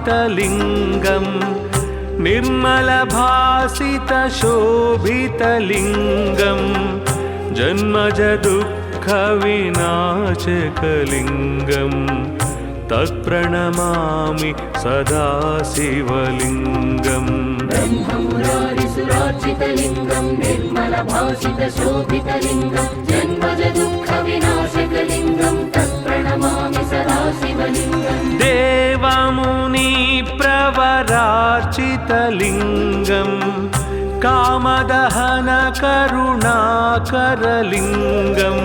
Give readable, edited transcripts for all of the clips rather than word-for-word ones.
भासितलिङ्गम् निर्मलभासितशोभितलिङ्गम् जन्मज दुःखविनाशकलिङ्गम् तत्प्रणमामि सदा शिवलिङ्गम् ब्रह्ममुरारिसुरार्चितलिङ्गम् निर्मलभासितशोभितलिङ्गम् जन्मज दुःखविनाशकलिङ्गम् तत्प्रणमामि सदा शिवलिङ्गम् देवमुनिप्रवरार्चितलिङ्गम् कामदहनकरुणाकरलिङ्गम्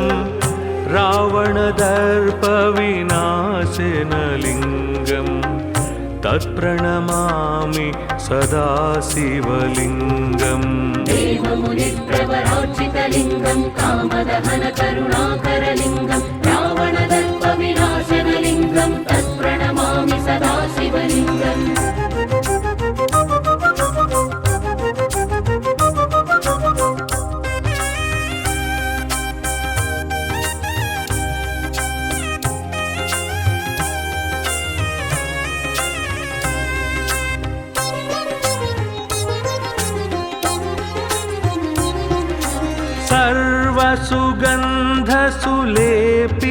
रावणदर्पविनाशनलिङ्गम् तत्प्रणमामि सदा शिवलिङ्गम् देवमुनिप्रवरार्चितलिङ्गम् कामदहनकरुणाकरलिङ्गम् रावणदर्पविनाशनलिङ्गम् तत्प्रणमामि सदा शिवलिङ्गम्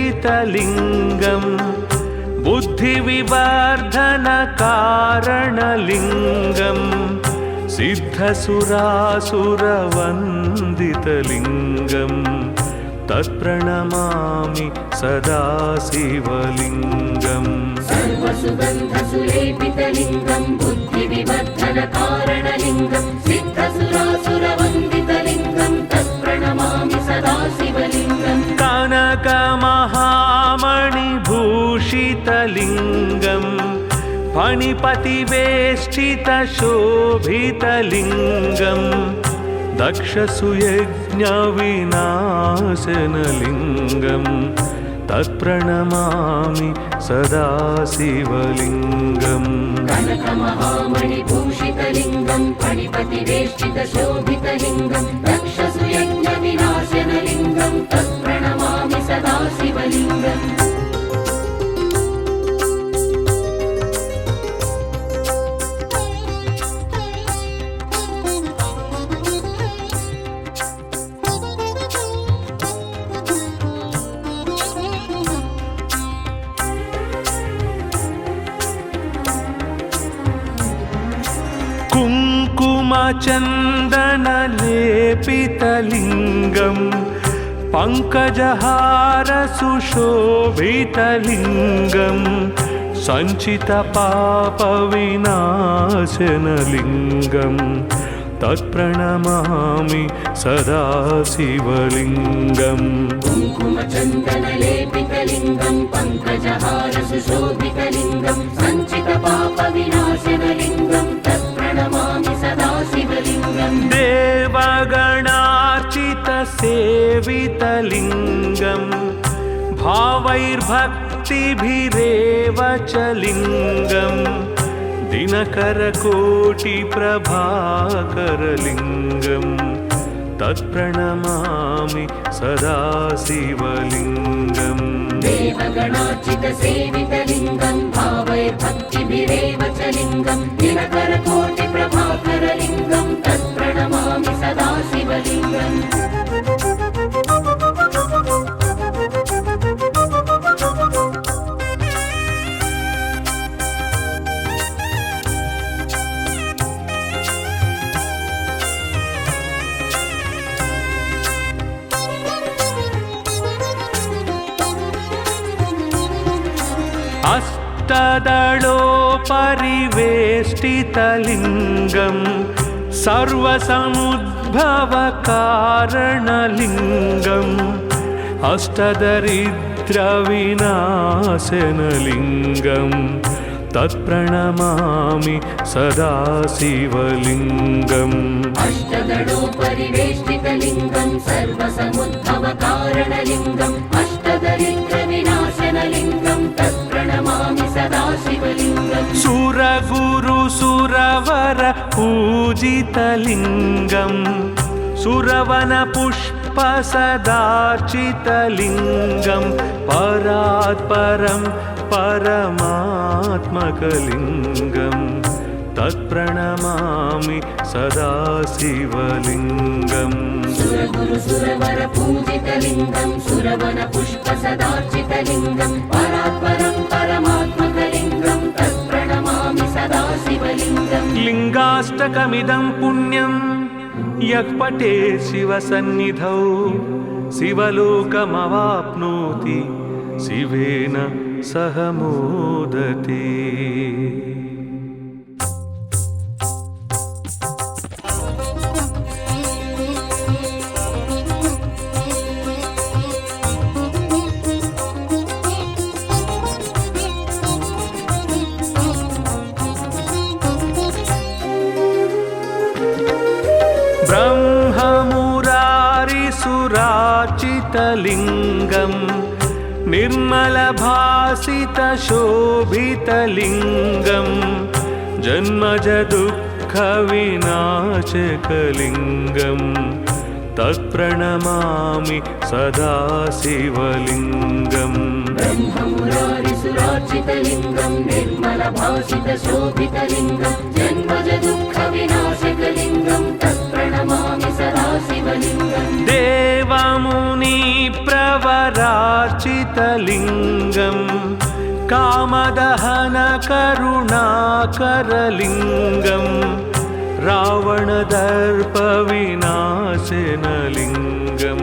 सर्वसुगन्धसुलेपितलिङ्गम् बुद्धिविवर्धनकारणलिङ्गम् सिद्धसुरासुरवन्दितलिङ्गम् तत्प्रणमामि सदा शिवलिङ्गम् सर्वसुगन्धसुलेपितलिङ्गम् बुद्धिविवर्धनकारणलिङ्गम् सिद्धसुरासुरवन्दितलिङ्गम् तत्प्रणमामि सदा शिवलिङ्गम् कनकमहामणिभूषितलिङ्गम् फणिपतिवेष्टितशोभितलिङ्गम् दक्षसुयज्ञविनाशनलिङ्गम् तत्प्रणमामि सदा शिवलिङ्गम् कनकमहामणिभूषितलिङ्गम् फणिपतिवेष्टितशोभितलिङ्गम् दक्षसुयज्ञविनाशनलिङ्गम् तत्प्रणमामि सदा शिवलिङ्गम् कुङ्कुमचन्दनलेपितलिङ्गम् पङ्कजहारसुशोभितलिङ्गम् सञ्चितपापविनाशनलिङ्गम् तत्प्रणमामि सदा शिवलिङ्गम् कुङ्कुमचन्दनलेपितलिङ्गम् पङ्कजहारसुशोभितलिङ्गम् सञ्चितपापविनाशनलिङ्गम् तत्प्रणमामि सदा शिवलिङ्गम् देवगणार्चितसेवितलिङ्गम् भावैर्भक्तिभिरेव च लिङ्गम् दिनकरकोटिप्रभाकरलिङ्गम् तत्प्रणमामि सदा शिवलिङ्गम् देवगणार्चितसेवितलिङ्गम् भावैर्भक्तिभिरेव च लिङ्गम् दिनकरकोटिप्रभाकरलिङ्गम् तत्प्रणमामि सदा शिवलिङ्गम् अष्टदलोपरिवेष्टितलिङ्गम् सर्वसमुद्भवकारणलिङ्गम् अष्टदरिद्रविनाशनलिङ्गम् तत्प्रणमामि सदा शिवलिङ्गम् अष्टदलोपरिवेष्टितलिङ्गम् सर्वसमुद्भवकारणलिङ्गम् अष्टदरिद्रविनाशनलिङ्गम् तत्प्रणमामि सदा शिवलिङ्गम् सुरगुरुसुरवर पूजितलिङ्गम् सुरवनपुष्पसदार्चितलिङ्गम् परात् परं परमात्मकलिङ्गं तत्प्रणमामि सदा शिवलिङ्गम् सुरगुरु सुरवर पूजितलिङ्गं सुरवन पुष्प सदार्चितलिङ्गं परात्परं परमात्मकलिङ्गं तत्प्रणमामि सदा शिवलिङ्गम् लिङ्गाष्टकमिदं पुण्यं यः पठेत् शिवसन्निधौ शिवलोकमवाप्नोति शिवेन सह मोदते। ब्रह्ममुरारिसुरार्चितलिङ्गं निर्मलभासितशोभितलिङ्गं जन्मजदुःखविनाशकलिङ्गं तत्प्रणमामि सदा शिवलिङ्गम् ब्रह्ममुरारिसुरार्चितलिङ्गं निर्मलभासितशोभितलिङ्गं जन्मजदुःखविनाशकलिङ्गं तत्प्रणमामि सदा शिवलिङ्गम् देवमुनिप्रवरार्चितलिङ्गं कामदहनकरुणाकरलिङ्गं रावणदर्पविनाशनलिङ्गं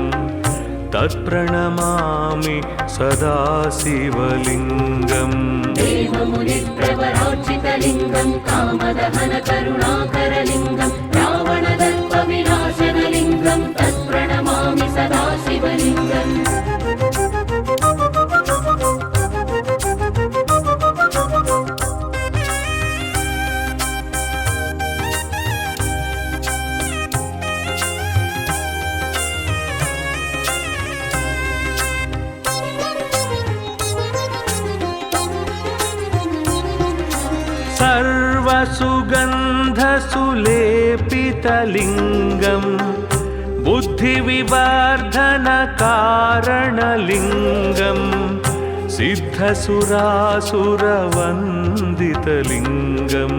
तत्प्रणमामि सदा शिवलिङ्गम् देवमुनिप्रवरार्चितलिङ्गं कामदहनकरुणाकरलिङ्गं रावणदर्पविनाशनलिङ्गं तत्प्रणमामि सदा शिवलिङ्गम् सर्वसुगन्धसुलेपितलिङ्गं बुद्धिविवर्धनकारणलिङ्गं सिद्धसुरासुरवन्दितलिङ्गं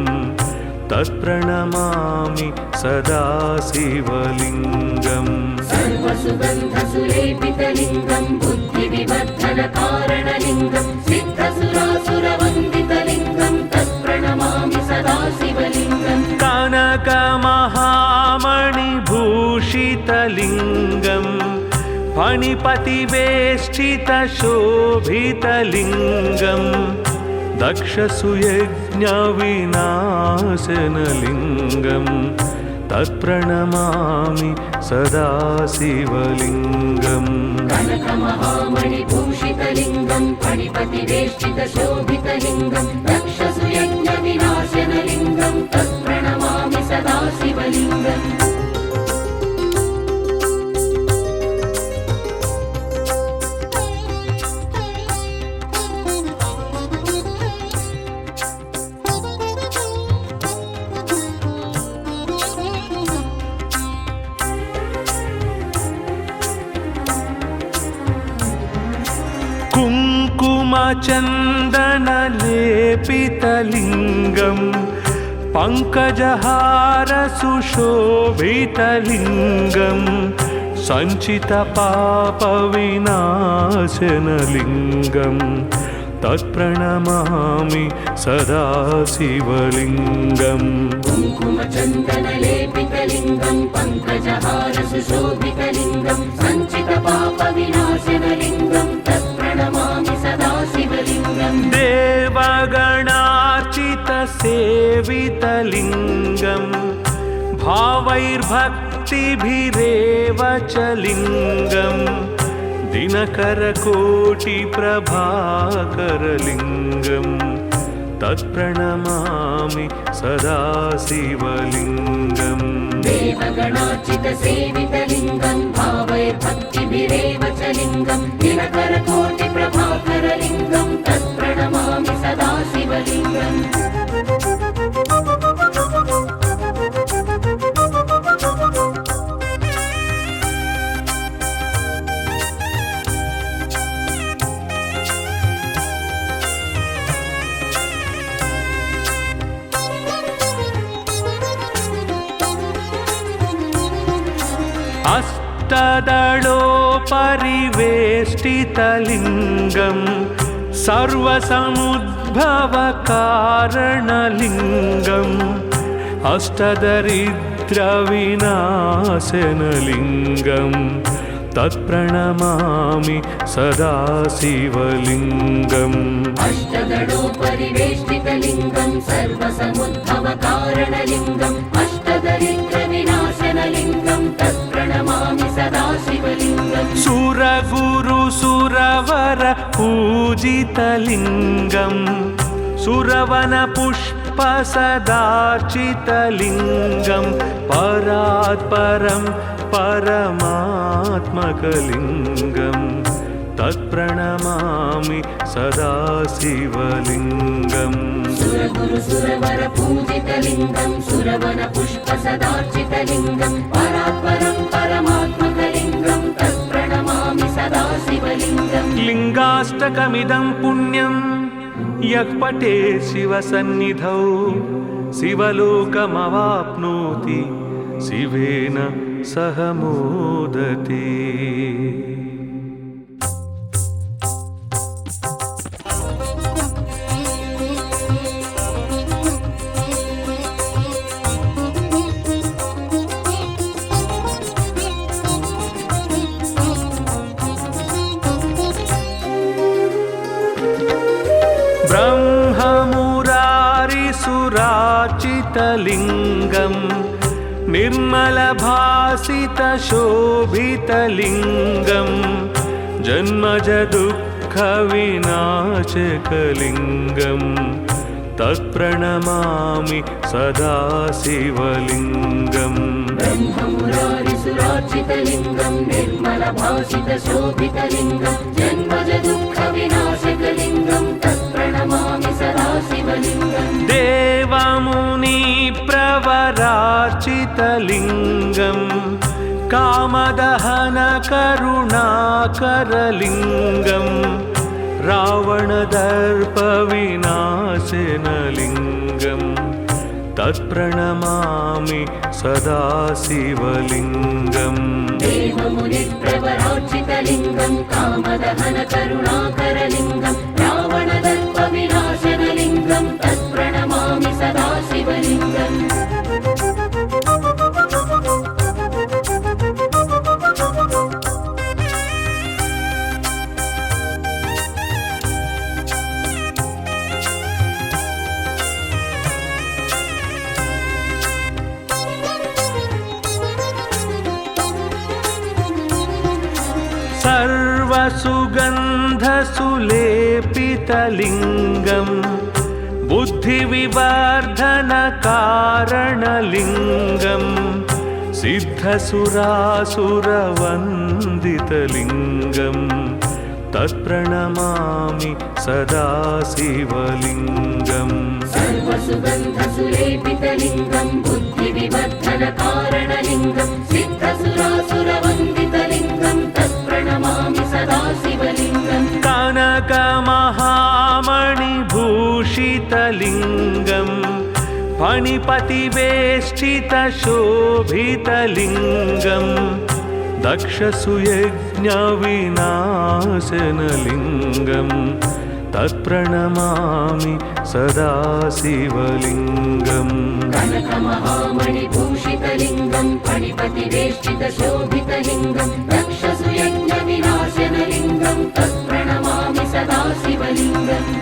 तत्प्रणमामि सदा शिवलिङ्गम् सर्वसुगन्धसुलेपितलिङ्गं बुद्धिविवर्धनकारणलिङ्गं सिद्धसुरासुरवन्दितलिङ्गं तत्प्रणमामि सदा शिवलिङ्गम् कनकमहामणिभूषितलिङ्गं फणिपतिवेष्टितशोभितलिङ्गं दक्षसुयज्ञविनाशनलिङ्गं तत्प्रणमामि सदा शिवलिङ्गम् कनकमहामणिभूषितलिङ्गं फणिपतिवेष्टितशोभितलिङ्गं दक्षसुयज्ञविनाशनलिङ्गं तत्प्रणमामि सदा शिवलिङ्गम् कुङ्कुमचन्दनलेपितलिङ्गं पङ्कजहारसुशोभितलिङ्गं सञ्चितपापविनाशनलिङ्गं तत्प्रणमामि सदा शिवलिङ्गम् कुङ्कुमचन्दनलेपितलिङ्गं पङ्कजहारसुशोभितलिङ्गं सञ्चितपापविनाशनलिङ्गं तत्प्रणमामि सदा शिवलिङ्गम् देवगणार्चितसेवितलिङ्गं भावैर्भक्तिभिरेव च लिङ्गं दिनकरकोटिप्रभाकरलिङ्गं तत्प्रणमामि सदा शिवलिङ्गम् देवगणार्चितसेवितलिङ्गं भावैर्भक्तिभिरेव च लिङ्गं दिनकरकोटिप्रभाकरलिङ्गं तत्प्रणमामि सदा शिवलिङ्गम् अष्टदलोपरिवेष्टितलिङ्गं सर्वसमुद्भवकारणलिङ्गम् अष्टदरिद्रविनाशनलिङ्गं तत्प्रणमामि सदा शिवलिङ्गम् अष्टदलोपरिवेष्टितलिङ्गं सर्वसमुद्भवकारणलिङ्गम् अष्टदरिद्रविनाशनलिङ्गं तत्प्रणमामि सदा शिवलिङ्गम् सुरगुरुसुरवर पूजितलिङ्गं सुरवनपुष्पसदार्चितलिङ्गं परात्परं परमात्मकलिङ्गं तत्प्रणमामि सदा शिवलिङ्गम् सुरगुरुसुरवर पूजितलिङ्गं सुरवनपुष्पसदार्चितलिङ्गं परात्परं परमात्मकलिङ्गं तत्प्रणमामि सदा शिवलिङ्गम् लिङ्गाष्टकमिदं पुण्यं यः पठेत् शिवसन्निधौ शिवलोकमवाप्नोति शिवेन सह मोदते। ब्रह्ममुरारिसुरार्चितलिङ्गं निर्मलभासितशोभितलिङ्गं जन्मजदुःखविनाशकलिङ्गं तत्प्रणमामि सदा शिवलिङ्गम् ब्रह्ममुरारिसुरार्चितलिङ्गं निर्मलभासितशोभितलिङ्गं जन्मजदुःखविनाशकलिङ्गं तत्प्रणमामि सदा शिवलिङ्गम् देवमुनिप्रवरार्चितलिङ्गं कामदहनकरुणाकरलिङ्गं रावणदर्पविनाशनलिङ्गं तत्प्रणमामि सदा शिवलिङ्गम् देवमुनिप्रवरार्चितलिङ्गं कामदहनकरुणाकरलिङ्गं रावणदर्पविनाशनलिङ्गं तत्प्रणमामि सदा शिवलिङ्गम् सर्वसुगन्धसुलेपितलिङ्गं बुद्धिविवर्धनकारणलिङ्गं सिद्धसुरासुरवन्दितलिङ्गं तत्प्रणमामि सदा शिवलिङ्गम् सर्वसुगन्धसुलेपितलिङ्गं बुद्धिविवर्धनकारणलिङ्गं सिद्धसुरासुरवन्दितलिङ्गं तत्प्रणमामि सदा शिवलिङ्गम् कनकमहामणिभूषितलिङ्गं फणिपतिवेष्टितशोभितलिङ्गं दक्षसुयज्ञविनाशनलिङ्गं तत्प्रणमामि सदा शिवलिङ्गम् कनकमहामणिभूषितलिङ्गं फणिपतिवेष्टितशोभितलिङ्गं दक्षसुयज्ञविनाशनलिङ्गं तत्प्रणमामि सदा शिवलिङ्गम्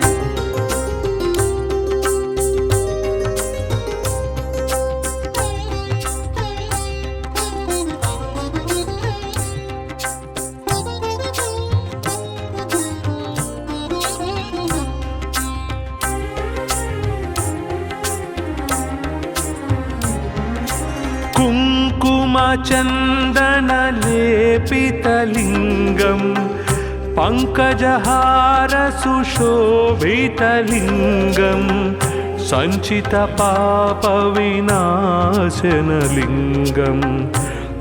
कुङ्कुमचन्दनलेपितलिङ्गं पङ्कजहारसुशोभितलिङ्गं सञ्चितपापविनाशनलिङ्गं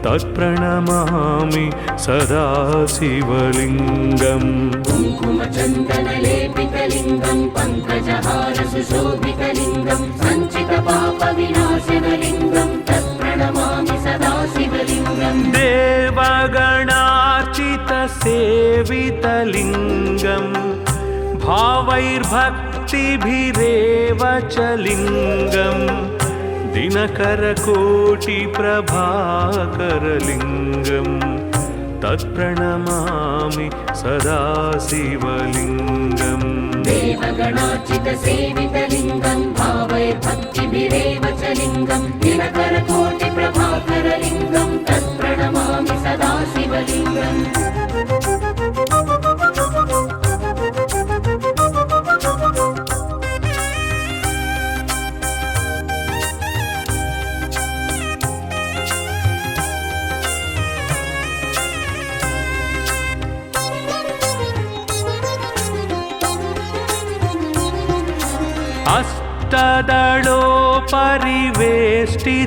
तत्प्रणमामि सदा शिवलिङ्गम् कुङ्कुमचन्दनलेपितलिङ्गं पङ्कजहारसुशोभितलिङ्गं सञ्चितपापविनाशनलिङ्गं तत्प्रणमामि सदा शिवलिङ्गम् शिवलिङ्गम् देवगणार्चितसेवितलिङ्गम् भावैर्भक्तिभिरेव च लिङ्गम् दिनकरकोटिप्रभाकरलिङ्गम् तत्प्रणमामि सदा शिवलिङ्गम् देवगणार्चितसेवितलिङ्गम् भावैर्भक्तिभिरेव च लिङ्गम् दिनकरकोटिप्रभाकरलिङ्गम् तत्प्रणमामि सदा शिवलिङ्गम्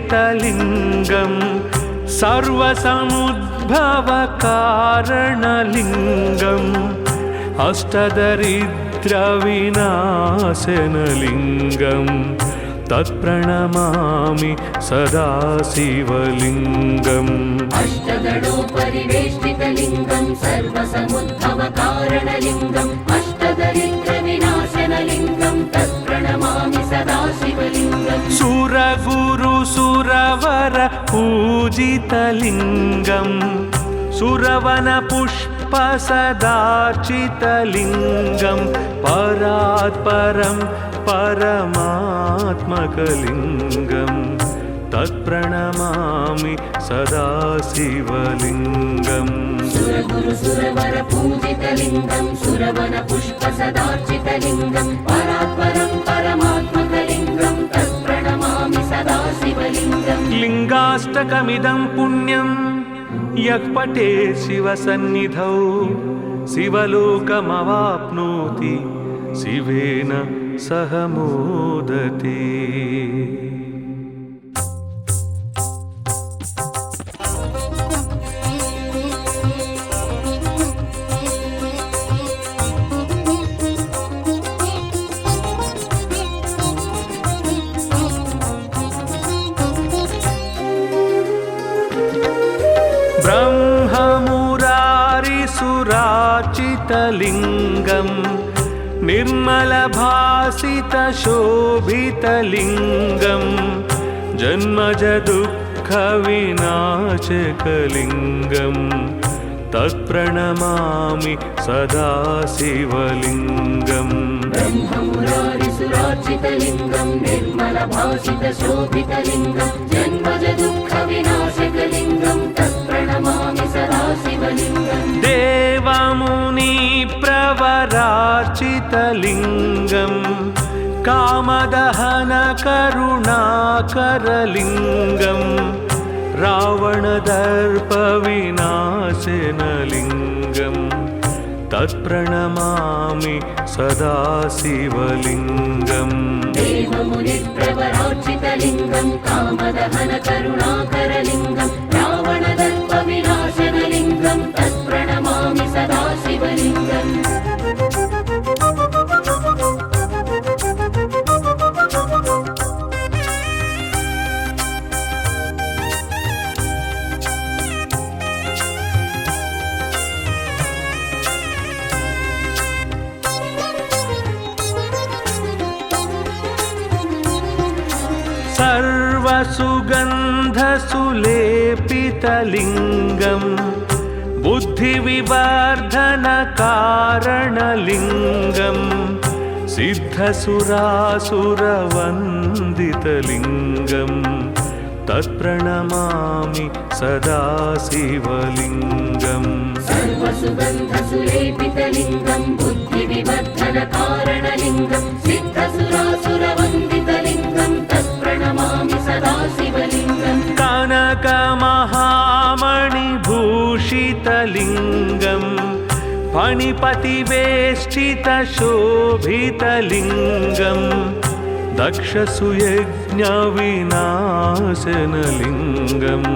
अष्टदलोपरिवेष्टितलिङ्गम् सर्वसमुद्भवकारणलिङ्गम् अष्टदरिद्रविनाशनलिङ्गम् तत्प्रणमामि सदा शिवलिङ्गम् अष्टदलोपरिवेष्टितलिङ्गम् सर्वसमुद्भवकारणलिङ्गम् अष्टदरिद्रविनाशनलिङ्गम् तत्प्रणमामि सदा शिवलिङ्गम् सुरगुरुसुरवर पूजितलिङ्गम् सुरवनपुष्पसदार्चितलिङ्गम् परात्परं परमात्मकलिङ्गम् तत्प्रणमामि सदा शिवलिङ्गम् सुरगुरुसुरवर पूजितलिङ्गम् सुरवनपुष्पसदार्चितलिङ्गम् परात्परं परमात्मकलिङ्गम् तत्प्रणमामि सदा शिवलिङ्गम् लिङ्गाष्टकमिदं पुण्यं यः पठेत् शिवसन्निधौ शिवलोकमवाप्नोति शिवेन सह मोदते। ब्रह्ममुरारिसुरार्चितलिङ्गम् निर्मलभासितशोभितलिङ्गम् जन्मजदुःखविनाशकलिङ्गम् तत्प्रणमामि सदा शिवलिङ्गम् ब्रह्ममुरारिसुरार्चितलिङ्गम् निर्मलभासितशोभितलिङ्गम् जन्मजदुःखविनाशकलिङ्गम् तत्प्रणमामि सदा शिवलिङ्गम् देवमुनिप्रवरार्चितलिङ्गम् कामदहनकरुणाकरलिङ्गम् रावणदर्पविनाशनलिङ्गम् तत्प्रणमामि सदा शिवलिङ्गम् देवमुनिप्रवरार्चितलिङ्गम् कामदहनकरुणाकरलिङ्गम् रावणदर्पविनाशनलिङ्गम् तत्प्रणमामि सदा शिवलिङ्गम् सर्वसुगन्धसुलेपितलिङ्गम् बुद्धिविवर्धनकारणलिङ्गम् सिद्धसुरासुरवन्दितलिङ्गम् तत्प्रणमामि सदा शिवलिङ्गम् सर्वसुगन्धसुलेपितलिङ्गम् बुद्धिविवर्धनकारणलिङ्गम् सिद्धसुरासुरवन्दितलिङ्गम् तत्प्रणमामि सदा शिवलिङ्गम् कनकमहामणिभूषितलिङ्गम् फणिपतिवेष्टितशोभितलिङ्गम् दक्षसुयज्ञविनाशनलिङ्गम्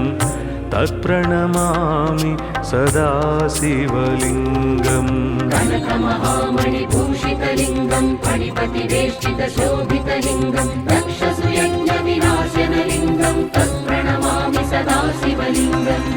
तत्प्रणमामि सदा शिवलिङ्गम् कनकमहामणिभूषितलिङ्गम् फणिपतिवेष्टितशोभितलिङ्गम् दक्षसुयज्ञविनाशनलिङ्गम् तत्प्रणमामि सदा शिवलिङ्गम्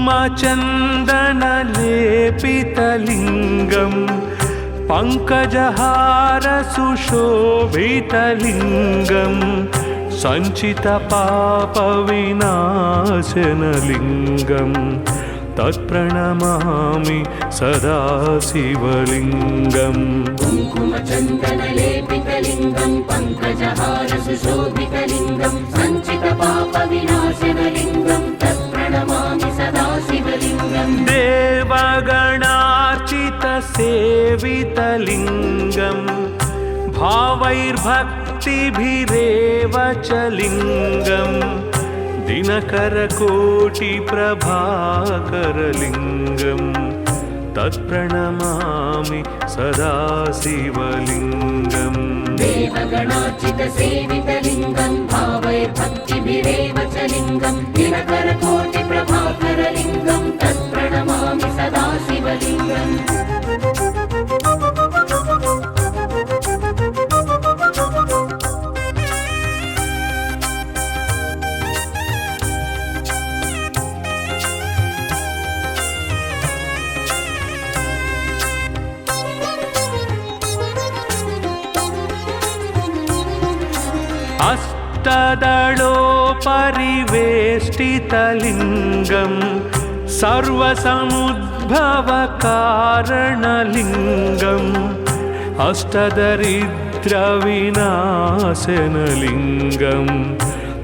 कुङ्कुमचन्दनलेपितलिङ्गं पङ्कजहारसुशोभितलिङ्गं सञ्चितपापविनाशनलिङ्गं तत्प्रणमामि सदा शिवलिङ्गम् कुङ्कुमचन्दनलेपितलिङ्गं पङ्कजहारसुशोभितलिङ्गं सञ्चितपापविनाशनलिङ्गं तत्प्रणमामि सदा शिवलिङ्गम् देवगणार्चितसेवितलिङ्गं भावैर्भक्तिभिरेव च लिङ्गं दिनकरकोटिप्रभाकरलिङ्गं तत्प्रणमामि सदा शिवलिङ्गम् देवगणार्चितसेवितलिङ्गं भावैर्भक्तिभिरेव च लिङ्गं दिनकरकोटिप्रभाकरलिङ्गं तत्प्रणमामि सदा शिवलिङ्गम् अष्टदलोपरिवेष्टितलिङ्गं सर्वसमुद्भवकारणलिङ्गम् अष्टदरिद्रविनाशनलिङ्गं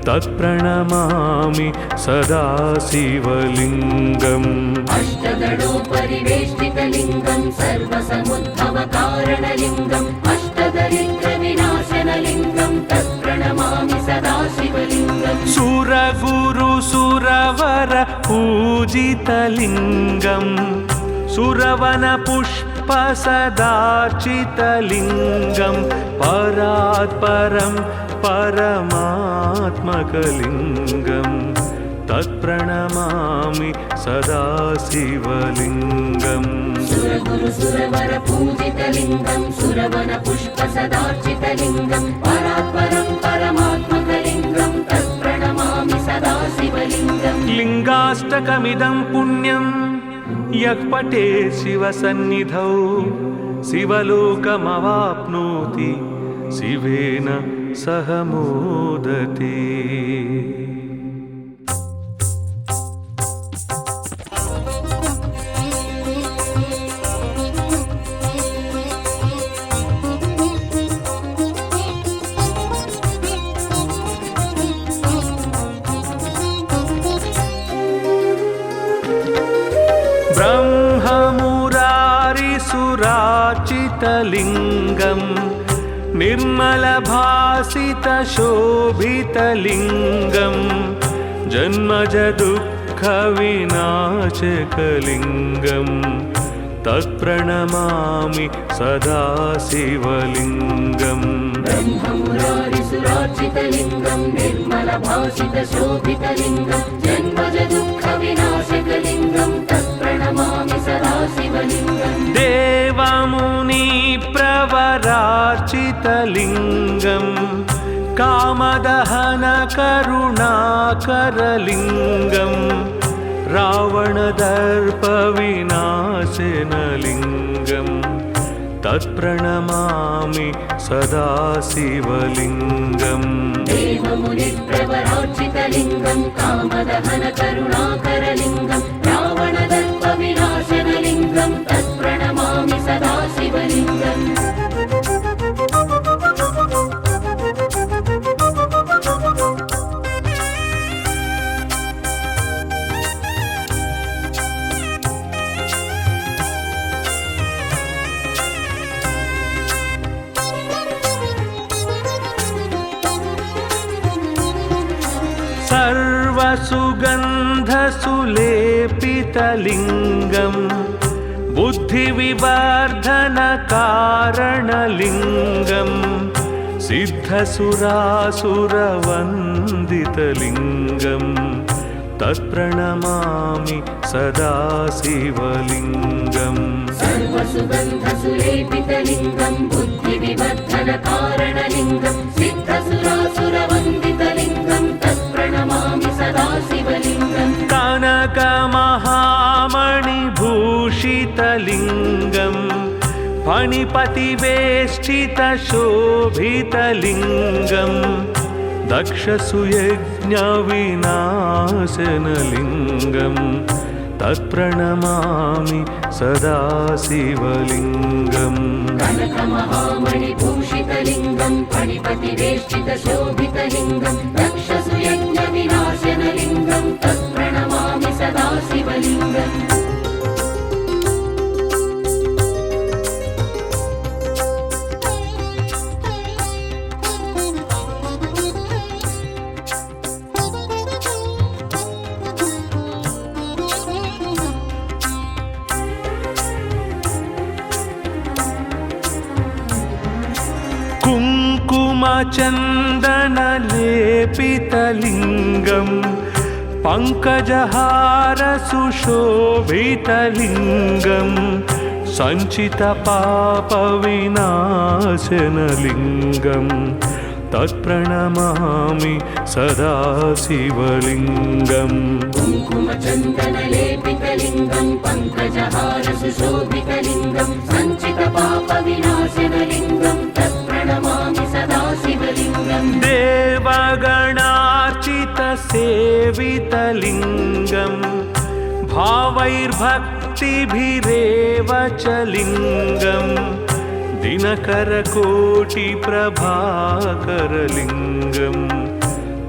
तत्प्रणमामि सदा शिवलिङ्गम् अष्टदलोपरिवेष्टितलिङ्गं सर्वसमुद्भवकारणलिङ्गम् अष्टदरिद्रविनाशनलिङ्गं तत्प्रणमामि सदा शिवलिङ्गम् सुरगुरुसुरवर पूजितलिङ्गं सुरवनपुष्पसदार्चितलिङ्गं परात्परं परमात्मकलिङ्गं तत्प्रणमामि सदा शिवलिङ्गम् सुरगुरुसुरवर पूजितलिङ्गं सुरवनपुष्पसदार्चितलिङ्गं परात्परं परमात्मकलिङ्गं तत्प्रणमामि सदा शिवलिङ्गम् लिङ्गाष्टकमिदं पुण्यं यः पठेत् शिवसन्निधौ शिवलोकमवाप्नोति शिवेन सह मोदते। ब्रह्ममुरारिसुरार्चितलिङ्गं निर्मलभासितशोभितलिङ्गं जन्मजदुःखविनाशकलिङ्गं तत्प्रणमामि सदा शिवलिङ्गम् ब्रह्ममुरारिसुरार्चितलिङ्गं निर्मलभासितशोभितलिङ्गं जन्मजदुःखविनाशकलिङ्गं तत्प्रणमामि सदा शिवलिङ्गम् देवमुनिप्रवरार्चितलिङ्गं कामदहनकरुणाकरलिङ्गं रावणदर्पविनाशनलिङ्गं तत्प्रणमामि सदा शिवलिङ्गम् देवमुनिप्रवरार्चितलिङ्गं कामदहनकरुणाकरलिङ्गं रावणदर्पविनाशनलिङ्गं तत्प्रणमामि सदा शिवलिङ्गम् सर्वसुगन्धसुलेपितलिङ्गं बुद्धिविवर्धनकारणलिङ्गं सिद्धसुरासुरवन्दितलिङ्गं तत्प्रणमामि सदा शिवलिङ्गम् सर्वसुगन्धसुलेपितलिङ्गं बुद्धिविवर्धनकारणलिङ्गं सिद्धसुरासुरवन्दितलिङ्गं तत्प्रणमामि सदा शिवलिङ्गम् कनकमहा फणिपतिवेष्टितशोभितलिङ्गं दक्षसुयज्ञविनाशनलिङ्गं तत्प्रणमामि सदा शिवलिङ्गम् कनकमहामणिभूषितलिङ्गं फणिपतिवेष्टितशोभितलिङ्गं दक्षसुयज्ञविनाशनलिङ्गं तत्प्रणमामि सदा शिवलिङ्गम् कुङ्कुमचन्दनलेपितलिङ्गं पङ्कजहारसुशोभितलिङ्गं सञ्चितपापविनाशनलिङ्गं तत्प्रणमामि सदा शिवलिङ्गम् कुङ्कुमचन्दनलेपितलिङ्गं पङ्कजहारसुशोभितलिङ्गं सञ्चितपापविनाशनलिङ्गं तत्प्रणमामि सदा शिवलिङ्गम् देवगणार्चितसेवितलिङ्गं भावैर्भक्तिभिरेव च लिङ्गं दिनकरकोटिप्रभाकरलिङ्गं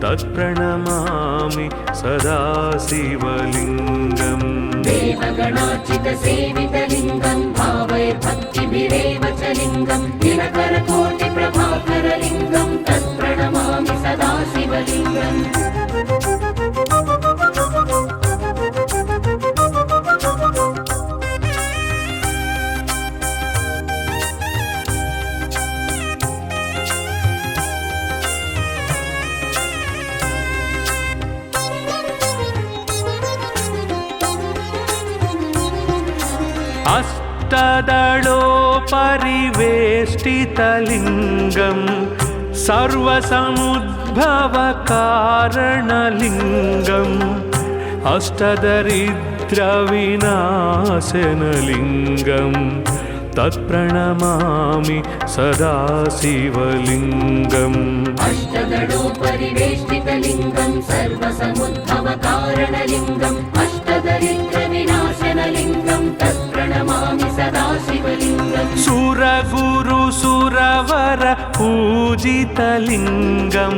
तत्प्रणमामि सदा शिवलिङ्गम् देवगणार्चितसेवितलिङ्गं भावैर्भक्तिभिरेव च लिङ्गं दिनकरकोटिप्रभाकरलिङ्गं तत्प्रणमामि सदा शिवलिङ्गम् अष्टदलोपरिवेष्टितलिङ्गं सर्वसमुद्भवकारणलिङ्गम् अष्टदरिद्रविनाशनलिङ्गं तत्प्रणमामि सदा शिवलिङ्गम् अष्टदलोपरिवेष्टितलिङ्गं सर्वसमुद्भवकारणलिङ्गम् अष्टदरिद्रविनाशनलिङ्गं तत्प्रणमामि सदा शिवलिङ्गम् सुरगुरुसुरवर पूजितलिङ्गं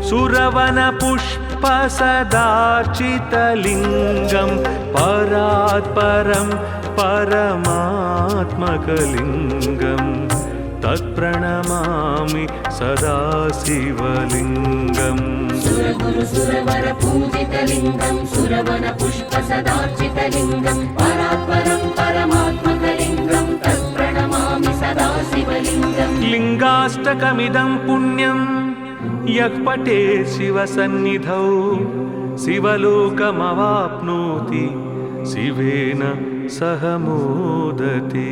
सुरवनपुष्पसदार्चितलिङ्गं परात्परं परमात्मकलिङ्गं तत्प्रणमामि सदा शिवलिङ्गम् सुरगुरुसुरवर पूजितलिङ्गं सुरवनपुष्पसदार्चितलिङ्गं परात्परं परमात्मकलिङ्गं तत्प्रणमामि सदा शिवलिङ्गम् लिङ्गाष्टकमिदं पुण्यं यः पठेत् शिवसन्निधौ शिवलोकमवाप्नोति शिवेन सह मोदते।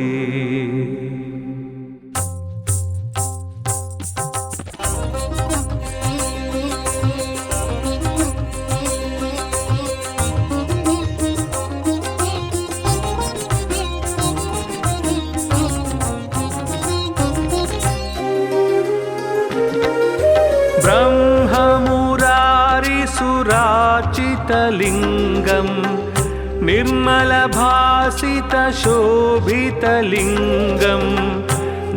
ब्रह्ममुरारिसुरार्चितलिङ्गं निर्मलभासितशोभितलिङ्गं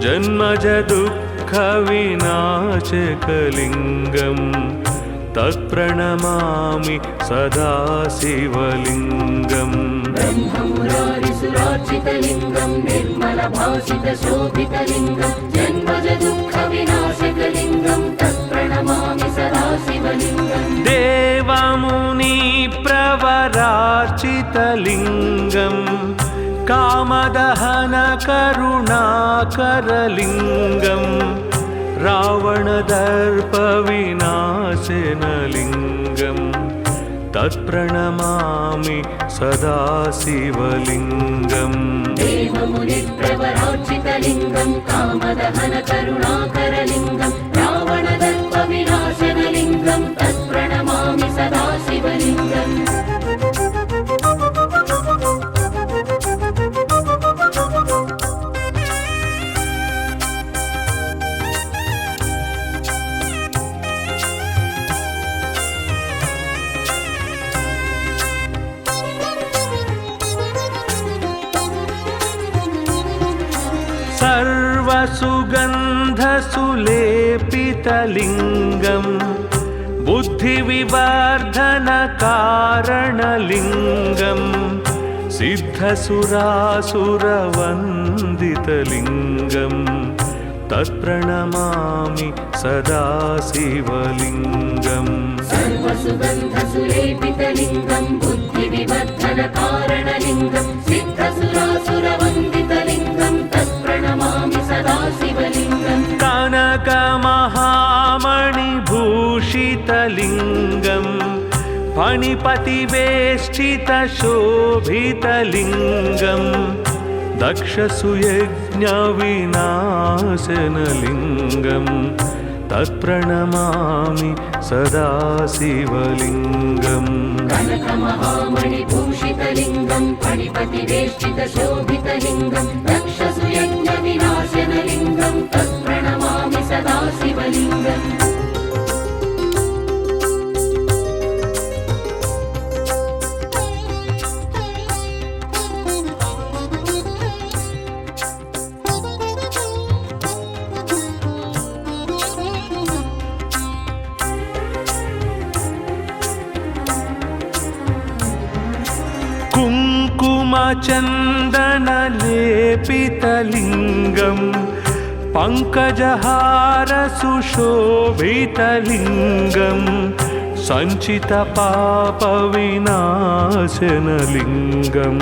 जन्मजदुःखविनाशकलिङ्गं तत्प्रणमामि सदा शिवलिङ्गम् ब्रह्ममुरारिसुरार्चितलिङ्गं निर्मलभासितशोभितलिङ्गं जन्मजदुःखविनाशकलिङ्गं तत्प्रणमामि सदा शिवलिङ्गम् देवमुनिप्रवरार्चितलिङ्गं कामदहनकरुणाकरलिङ्गं रावणदर्पविनाशनलिङ्गं तत्प्रणमामि सदा शिवलिङ्गम् देवमुनिप्रवरार्चितलिङ्गं कामदहनकरुणाकरलिङ्गं रावणदर्पविनाशनलिङ्गं तत्प्रणमामि सदा शिवलिङ्गम् सर्वसुगन्धसुलेपितलिङ्गं बुद्धिविवर्धनकारणलिङ्गं सिद्धसुरासुरवन्दितलिङ्गं तत्प्रणमामि सदा शिवलिङ्गम् सर्वसुगन्धसुलेपितलिङ्गं बुद्धिविवर्धनकारणलिङ्गं सिद्धसुरासुरवन्दितलिङ्गं तत्प्रणमामि सदा शिवलिङ्गम् कनकमहामणिभूषितलिङ्गं फणिपतिवेष्टितशोभितलिङ्गं दक्षसुयज्ञविनाशनलिङ्गं तत्प्रणमामि सदा शिवलिङ्गम् कनकमहामणिभूषितलिङ्गं फणिपतिवेष्टितशोभितलिङ्गं दक्षसुयज्ञविनाशनलिङ्गं तत्प्रणमामि सदा शिवलिङ्गम् कुङ्कुमचन्दनलेपितलिङ्गं पङ्कजहारसुशोभितलिङ्गं सञ्चितपापविनाशनलिङ्गं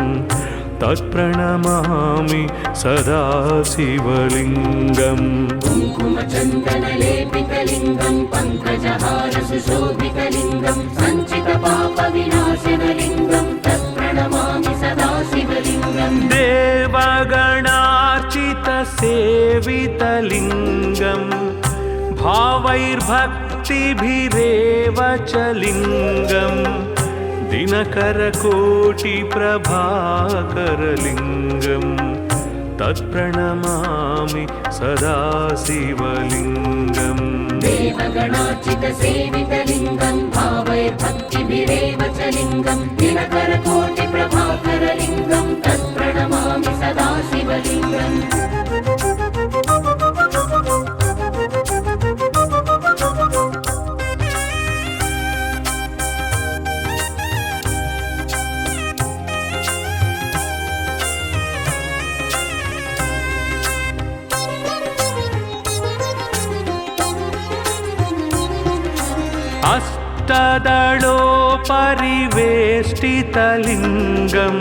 तत्प्रणमामि सदा शिवलिङ्गम् कुङ्कुमचन्दनलेपितलिङ्गं पङ्कजहारसुशोभितलिङ्गं सञ्चितपापविनाशनलिङ्गं तत्प्रणमामि सदा शिवलिङ्गम् देवगणार्चितसेवितलिङ्गं भावैर्भक्तिभिरेव च लिङ्गं दिनकरकोटिप्रभाकरलिङ्गं तत्प्रणमामि सदा शिवलिङ्गम् देवगणार्चितसेवितलिङ्गं भावैर्भक्तिभिरेव च लिङ्गं दिनकरकोटिप्रभाकरलिङ्गं तत्प्रणमामि सदा शिवलिङ्गम् अष्टदलोपरिवेष्टितलिङ्गं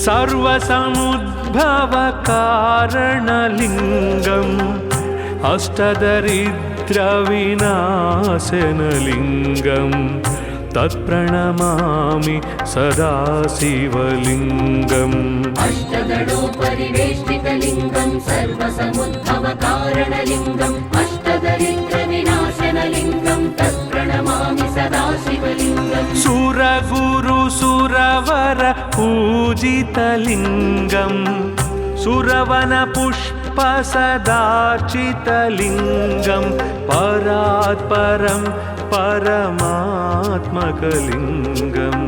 सर्वसमुद्भवकारणलिङ्गम् अष्टदरिद्रविनाशनलिङ्गं तत्प्रणमामि सदा शिवलिङ्गम् अष्टदलोपरिवेष्टितलिङ्गं सर्वसमुद्भवकारणलिङ्गम् अष्टदरिद्रविनाशनलिङ्गं तत्प्रणमामि सदा शिवलिङ्गम् सुरगुरुसुरवर पूजितलिङ्गं सुरवनपुष्पसदार्चितलिङ्गं परात्परं परमात्मकलिङ्गं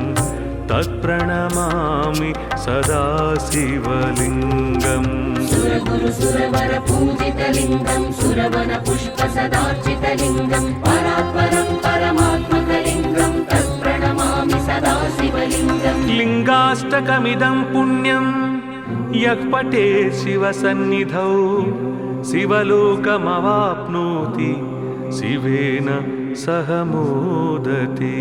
तत्प्रणमामि सदा शिवलिङ्गम् सुरगुरुसुरवर पूजितलिङ्गं सुरवनपुष्पसदार्चितलिङ्गं परात्परं परमात्मकलिङ्गं तत्प्रणमामि सदा शिवलिङ्गम् लिङ्गाष्टकमिदं पुण्यं यः पठेत् शिवसन्निधौ शिवलोकमवाप्नोति शिवेन सह मोदते।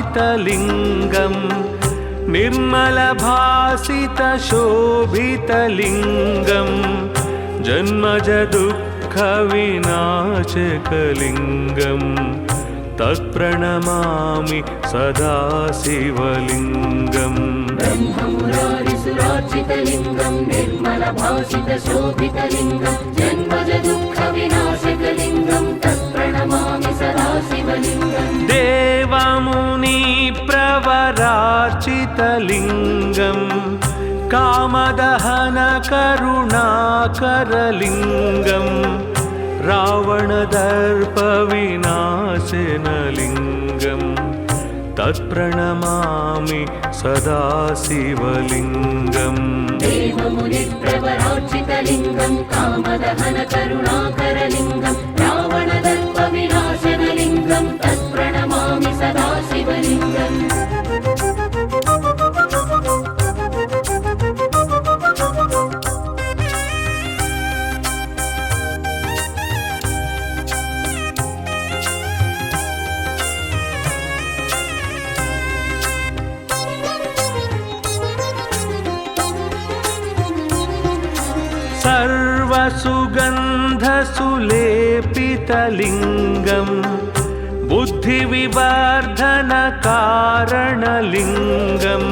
ब्रह्ममुरारिसुरार्चितलिङ्गं निर्मलभासितशोभितलिङ्गं जन्मजदुःखविनाशकलिङ्गं तत्प्रणमामि सदा शिवलिङ्गम् ब्रह्ममुरारिसुरार्चितलिङ्गं निर्मलभासितशोभितलिङ्गं जन्मजदुःखविनाशकलिङ्गं तत्प्रणमामि तत्प्रणमामि सदा शिवलिङ्गम् देवमुनि प्रवरार्चितलिङ्गम् कामदहन करुणाकरलिङ्गम् रावणदर्पविनाशनलिङ्गम् तत्प्रणमामि सदा शिवलिङ्गम् देवमुनिप्रवरार्चितलिङ्गम् कामदहन करुणाकरलिङ्गम् रावणदर्पविनाशनलिङ्गम् तत्प्रणमामि सदा शिवलिङ्गम् सर्वसुगन्धसुलेपितलिङ्गम् बुद्धिविवर्धनकारणलिङ्गम्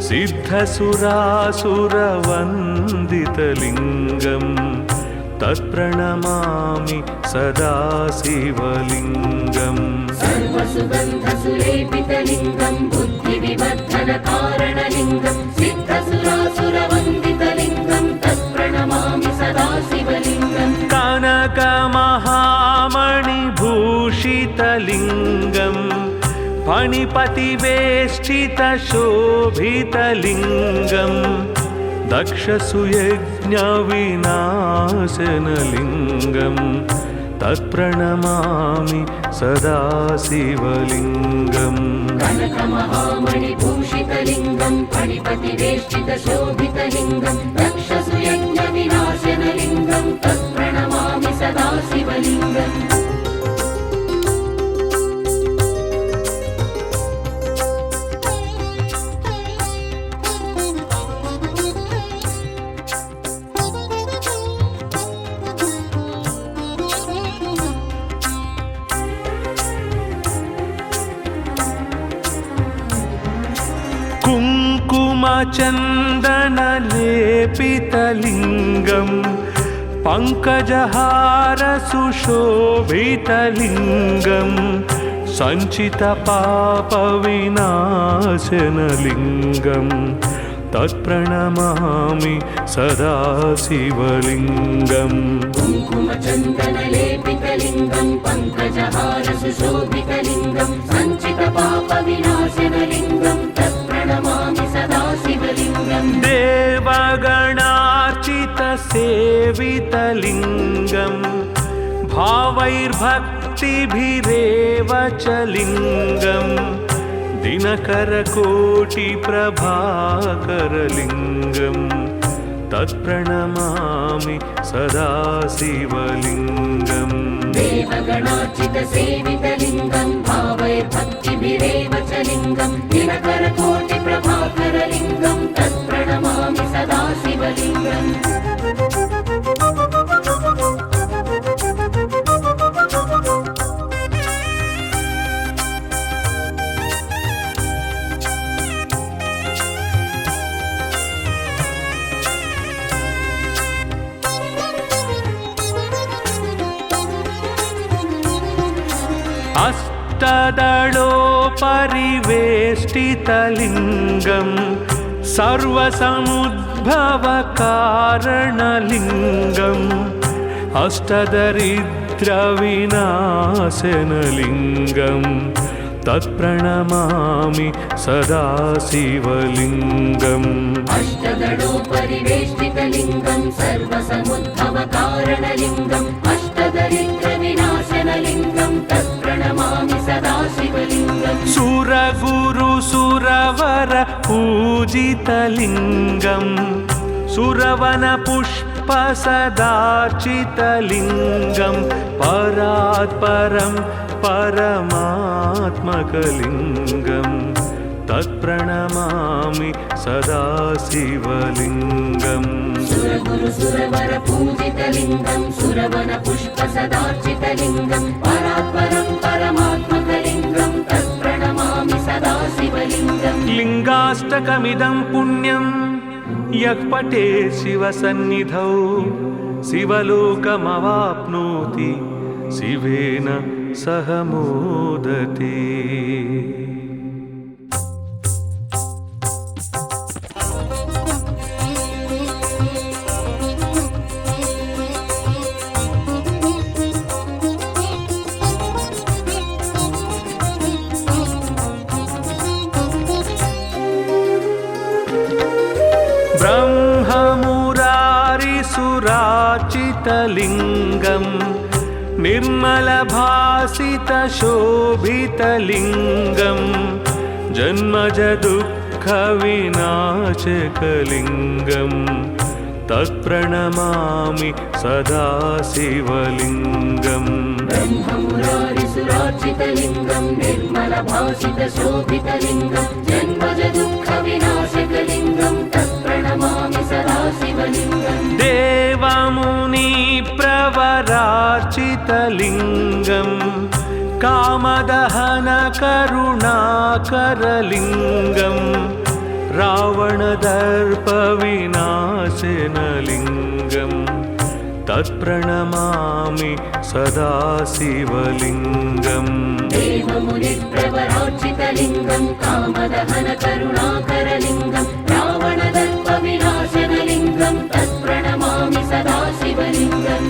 सिद्धसुरासुरवन्दितलिङ्गम् तत्प्रणमामि सदा शिवलिङ्गम् सर्वसुगन्धसुलेपितलिङ्गम् बुद्धिविवर्धनकारणलिङ्गम् सिद्धसुरासुरवन्दितलिङ्गम् तत्प्रणमामि सदा शिवलिङ्गम् कनकमहामणिभूषितलिङ्गम् फणिपतिवेष्टितशोभितलिङ्गम् दक्षसुयज्ञविनाशनलिङ्गम् तत्प्रणमामि सदा शिवलिङ्गम् कनकमहामणिभूषितलिङ्गम् फणिपतिवेष्टितशोभितलिङ्गम् दक्षसुयज्ञविनाशनलिङ्गम् तत्प्रणमामि सदा शिवलिङ्गम् कुङ्कुमचन्दनलेपितलिङ्गम् पङ्कजहारसुशोभितलिङ्गम् सञ्चितपापविनाशनलिङ्गम् तत्प्रणमामि सदा शिवलिङ्गम् कुङ्कुमचन्दनलेपितलिङ्गम् पङ्कजहारसुशोभितलिङ्गम् सञ्चितपापविनाशनलिङ्गम् तत्प्रणमामि सदा शिवलिङ्गम् देवगणार्चितसेवितलिङ्गम् भावैर्भक्तिभिरेव च लिङ्गम् दिनकरकोटिप्रभाकरलिङ्गम् तत्प्रणमामि सदा शिवलिङ्गम् देवगणार्चितसेवितलिङ्गम् भावैर्भक्तिभिरेव च लिङ्गम् दिनकरकोटिप्रभाकरलिङ्गम् तत्प्रणमामि सदा शिवलिङ्गम् अष्टदलोपरिवेष्टितलिङ्गम् सर्वसमुद्भवकारणलिङ्गम् अष्टदरिद्रविनाशनलिङ्गम् तत्प्रणमामि सदा शिवलिङ्गम् अष्टदलोपरिवेष्टितलिङ्गम् सर्वसमुद्भवकारणलिङ्गम् अष्टदरिद्रविनाशनलिङ्गम् तत्प्रणमामि सदा शिवलिङ्गम् सुरगुरुसुरवर पूजितलिङ्गम् सुरवनपुष्पसदार्चितलिङ्गम् परात्परं परमात्मकलिङ्गम् तत्प्रणमामि सदा शिवलिङ्गम् सुरगुरुसुरवर पूजितलिङ्गम् सुरवनपुष्पसदार्चितलिङ्गम् परात्परं परमात्मकलिङ्गम् तत्प्रणमामि सदा शिवलिङ्गम् लिङ्गाष्टकमिदं पुण्यं यः पठेत् शिवसन्निधौ शिवलोकमवाप्नोति शिवेन सह मोदते। ब्रह्ममुरारिसुराचितलिङ्गं निर्मलभासितशोभितलिङ्गं जन्मजदुःखविनाशकलिङ्गं तत्प्रणमामि सदा शिवलिङ्गम्। ब्रह्ममुरारिसुराचितलिङ्गं निर्मलभासितशोभितलिङ्गं जन्मजदुःखविनाशकलिङ्गं तत्प्रणमामि सदा शिवलिङ्गम्। देवमुनिप्रवरार्चितलिङ्गं कामदहनकरुणाकरलिङ्गं रावणदर्पविनाशनलिङ्गं तत्प्रणमामि सदा शिवलिङ्गम्। देवमुनिप्रवरार्चितलिङ्गं कामदहनकरुणाकरलिङ्गं रावणदर्पविनाशनलिङ्गं तत्प्रणमामि सदा शिवलिङ्गम्।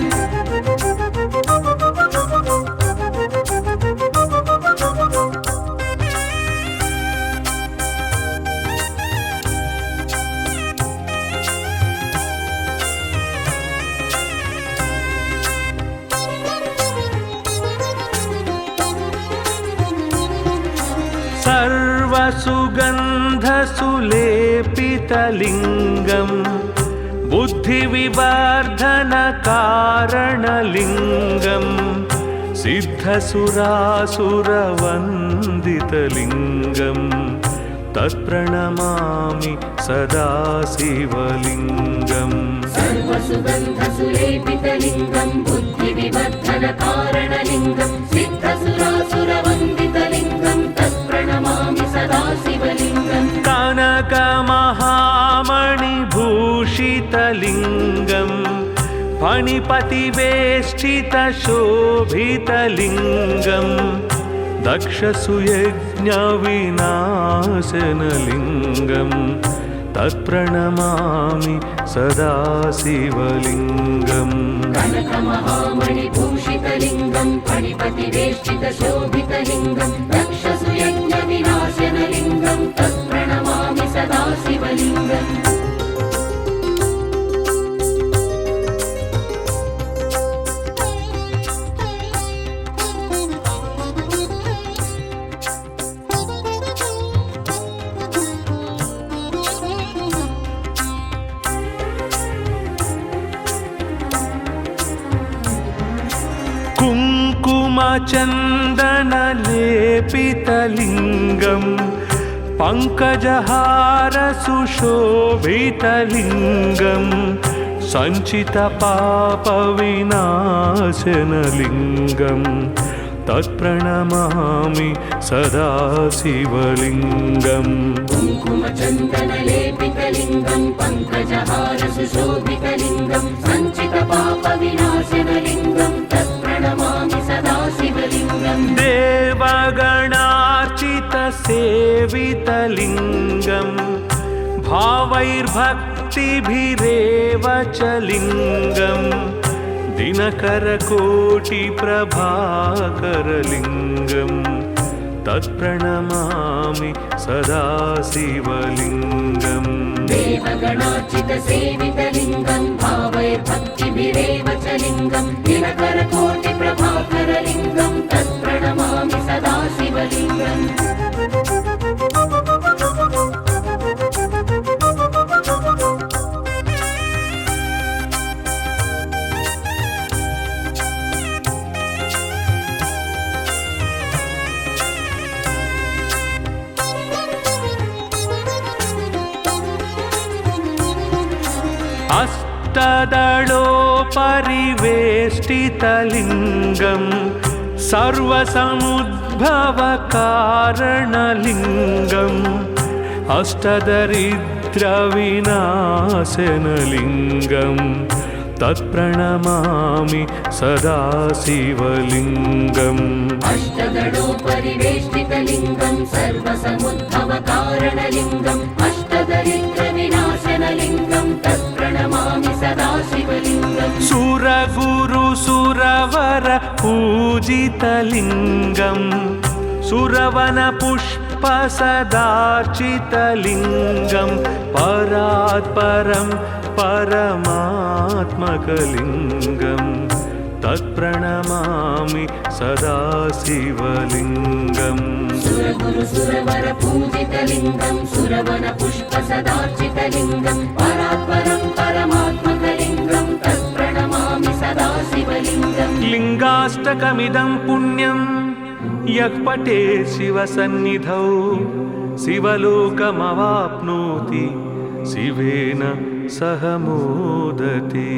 सर्वसुगन्धसुलेपितलिङ्गं बुद्धिविवर्धनकारणलिङ्गं सिद्धसुरासुरवन्दितलिङ्गं तत्प्रणमामि सदा शिवलिङ्गम्। सर्वसुगन्धसुलेपितलिङ्गं बुद्धिविवर्धनकारणलिङ्गं सिद्धसुरासुरवन्दितलिङ्गं तत्प्रणमामि सदा शिवलिङ्गम्। कनकमहामणिभूषितलिङ्गं फणिपतिवेष्टितशोभितलिङ्गं दक्षसुयज्ञविनाशनलिङ्गं तत्प्रणमामि सदा शिवलिङ्गम्। कनकमहामणिभूषितलिङ्गं फणिपतिवेष्टितशोभितलिङ्गं दक्षसुयज्ञविनाशनलिङ्गं तत्प्रणमामि सदा शिवलिङ्गम्। कुङ्कुमचन्दनलेपितलिङ्गं पङ्कजहारसुशोभितलिङ्गं सञ्चितपापविनाशनलिङ्गं तत्प्रणमामि सदा शिवलिङ्गम्। कुङ्कुमचन्दनलेपितलिङ्गं पङ्कजहारसुशोभितलिङ्गं सञ्चितपापविनाशनलिङ्गं तत्प्रणमामि सदा शिवलिङ्गम्। देवगणार्चितसेवितलिङ्गं भावैर्भक्तिभिरेव च लिङ्गं दिनकरकोटिप्रभाकरलिङ्गं तत्प्रणमामि सदा शिवलिङ्गम्। देवगणार्चितसेवितलिङ्गं भावैर्भक्तिभिरेव च लिङ्गं दिनकरकोटिप्रभाकरलिङ्गं तत्प्रणमामि सदा शिवलिङ्गम्। अष्टदलोपरिवेष्टितलिङ्गं सर्वसमुद्भवकारणलिङ्गम् अष्टदरिद्रविनाशनलिङ्गं तत्प्रणमामि सदा शिवलिङ्गम् अष्टदलोपरिवेष्टितलिङ्गं सर्वसमुद्भवकारणलिङ्गम् अष्टदरिद्रविनाशनलिङ्गं तत्प्रणमामि सदा शिवलिङ्गम् सुरगुरु सुरवर पूजितलिङ्गम् सुरवनपुष्प सदार्चितलिङ्गं परात् परं परमात्मकलिङ्गं तत्प्रणमामि सदा शिवलिङ्गम् सुरगुरु सुरवर पूजितलिङ्गं सुरवनपुष्प सदार्चितलिङ्गं परात् परं परमात्मकलिङ्गं तत्प्रणमामि सदा शिवलिङ्गम् लिङ्गाष्टकमिदं पुण्यं यः पठेत् शिवसन्निधौ शिवलोकमवाप्नोति शिवेन सह मोदते।